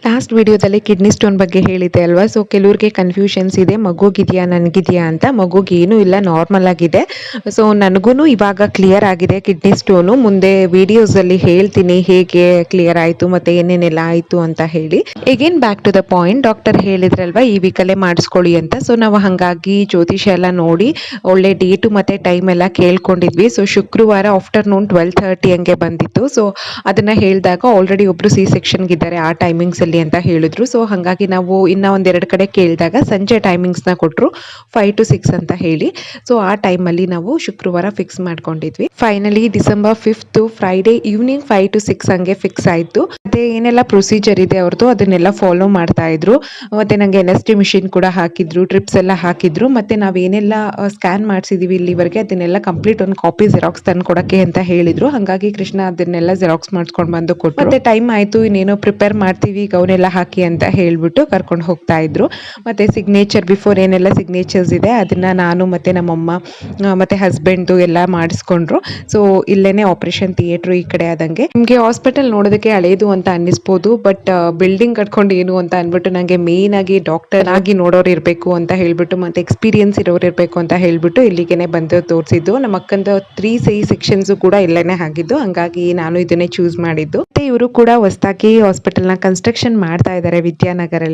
Last ವಿಡಿಯೋದಲ್ಲಿ kidney stone ಬಗ್ಗೆ ಹೇಳಿದೆ ಅಲ್ವಾ. ಸೊ ಕೆಲವ್ರಿಗೆ ಕನ್ಫ್ಯೂಷನ್ಸ್ ಇದೆ, ಮಗುಗಿದೆಯಾ ನನಗಿದೆಯಾ ಅಂತ. ಮಗುಗೆ ಏನೂ ಇಲ್ಲ, ನಾರ್ಮಲ್ ಆಗಿದೆ. ಸೊ ನನಗೂ ಇವಾಗ ಕ್ಲಿಯರ್ ಆಗಿದೆ ಕಿಡ್ನಿ ಸ್ಟೋನು. ಮುಂದೆ ವಿಡಿಯೋಸಲ್ಲಿ ಹೇಳ್ತೀನಿ ಹೇಗೆ ಕ್ಲಿಯರ್ ಆಯಿತು ಮತ್ತು ಏನೇನೆಲ್ಲ ಆಯಿತು ಅಂತ ಹೇಳಿ. Again back to the point, doctor ಹೇಳಿದ್ರಲ್ವಾ ಈ ವೀಕಲ್ಲೇ ಮಾಡಿಸ್ಕೊಳ್ಳಿ ಅಂತ. ಸೊ ನಾವು ಹಾಗಾಗಿ ಜ್ಯೋತಿಷ ಎಲ್ಲ ನೋಡಿ ಒಳ್ಳೆ ಡೇಟು ಮತ್ತು ಟೈಮ್ ಎಲ್ಲ ಕೇಳ್ಕೊಂಡಿದ್ವಿ. ಸೊ ಶುಕ್ರವಾರ ಆಫ್ಟರ್ನೂನ್ 12:30 ಹಂಗೆ ಬಂದಿತ್ತು. ಸೊ ಅದನ್ನು ಹೇಳಿದಾಗ ಆಲ್ರೆಡಿ ಒಬ್ಬರು ಸಿ ಸೆಕ್ಷನ್ಗಿದ್ದಾರೆ ಆ ಟೈಮಿಂಗ್ಸಲ್ಲಿ ಅಂತ ಹೇಳಿದ್ರು. ಸೊ ಹಾಗಾಗಿ ನಾವು ಇನ್ನ ಒಂದೆರಡು ಕಡೆ ಕೇಳಿದಾಗ ಸಂಜೆ ಟೈಮಿಂಗ್ಸ್ನ ಕೊಟ್ಟರು, 5 to 6 ಅಂತ ಹೇಳಿ. ಸೊ ಆ ಟೈಮಲ್ಲಿ ನಾವು ಶುಕ್ರವಾರ ಫಿಕ್ಸ್ ಮಾಡ್ಕೊಂಡಿದ್ವಿ. Finally December 5th Friday evening 5 to 6 ಹಂಗೆ ಫಿಕ್ಸ್ ಆಯಿತು. ಮತ್ತೆ ಏನೆಲ್ಲ ಪ್ರೊಸೀಜರ್ ಇದೆ ಅವ್ರದ್ದು ಅದನ್ನೆಲ್ಲ ಫಾಲೋ ಮಾಡ್ತಾ ಇದ್ರು. ಮತ್ತೆ ನನಗೆ NST ಮಿಷಿನ್ ಕೂಡ ಹಾಕಿದ್ರು, ಟ್ರಿಪ್ಸ್ ಎಲ್ಲ ಹಾಕಿದ್ರು. ಮತ್ತೆ ನಾವೇನೆಲ್ಲ ಸ್ಕ್ಯಾನ್ ಮಾಡಿಸಿದೀವಿ ಇಲ್ಲಿವರೆಗೆ ಅದನ್ನೆಲ್ಲ ಕಂಪ್ಲೀಟ್ ಒಂದು ಕಾಪಿ ಜೆರಾಕ್ಸ್ ತಂದು ಕೊಡಕ್ಕೆ ಅಂತ ಹೇಳಿದ್ರು. ಹಾಗಾಗಿ ಕೃಷ್ಣ ಅದನ್ನೆಲ್ಲ ಜೆರಾಕ್ಸ್ ಮಾಡಿಸ್ಕೊಂಡು ಬಂದು ಕೊಟ್ಟರು. ಮತ್ತೆ ಟೈಮ್ ಆಯಿತು, ಇನ್ನೇನೋ ಪ್ರಿಪೇರ್ ಮಾಡ್ತೀವಿ, ಗೌನೆಲ್ಲ ಹಾಕಿ ಅಂತ ಹೇಳ್ಬಿಟ್ಟು ಕರ್ಕೊಂಡು ಹೋಗ್ತಾ ಇದ್ರು. ಮತ್ತೆ ಸಿಗ್ನೇಚರ್ ಬಿಫೋರ್ ಏನೆಲ್ಲ ಸಿಗ್ನೇಚರ್ಸ್ ಇದೆ ಅದನ್ನ ನಾನು ಮತ್ತೆ ನಮ್ಮಮ್ಮ ಮತ್ತೆ ಹಸ್ಬೆಂಡು ಎಲ್ಲ ಮಾಡಿಸ್ಕೊಂಡ್ರು. ಸೊ ಇಲ್ಲೇನೆ ಆಪರೇಷನ್ ಥಿಯೇಟ್ರು ಈ ಕಡೆ ಆದಂಗೆ. ನಿಮಗೆ ಹಾಸ್ಪಿಟಲ್ ನೋಡೋದಕ್ಕೆ ಹಳೇದು ಅಂತ ಅನ್ನಿಸ್ಬೋದು, ಬಟ್ ಬಿಲ್ಡಿಂಗ್ ಕಟ್ಕೊಂಡು ಏನು ಅಂತ ಅಂದ್ಬಿಟ್ಟು ನನಗೆ ಮೇನ್ ಆಗಿ ಡಾಕ್ಟರ್ ಆಗಿ ನೋಡೋರು ಇರಬೇಕು ಅಂತ ಹೇಳ್ಬಿಟ್ಟು ಮತ್ತೆ ಎಕ್ಸ್ಪೀರಿಯನ್ಸ್ ಇರೋರು ಇರಬೇಕು ಅಂತ ಹೇಳ್ಬಿಟ್ಟು ಇಲ್ಲಿಗೆನೆ ಬಂದು ತೋರಿಸಿದ್ದು. ನಮ್ಮ ಅಕ್ಕಂದು 3 ಸೆಕ್ಷನ್ಸು ಕೂಡ ಇಲ್ಲೇನೆ ಆಗಿದ್ದು, ಹಂಗಾಗಿ ನಾನು ಇದನ್ನೇ ಚೂಸ್ ಮಾಡಿದ್ದು. ಮತ್ತೆ ಇವರು ಕೂಡ ಹೊಸದಾಗಿ ಹಾಸ್ಪಿಟಲ್ನ ಕನ್ಸ್ಟ್ರಕ್ಷನ್ ಮಾಡ್ತಾ ಇದ್ದಾರೆ ವಿದ್ಯಾನಗರಲ್ಲಿ.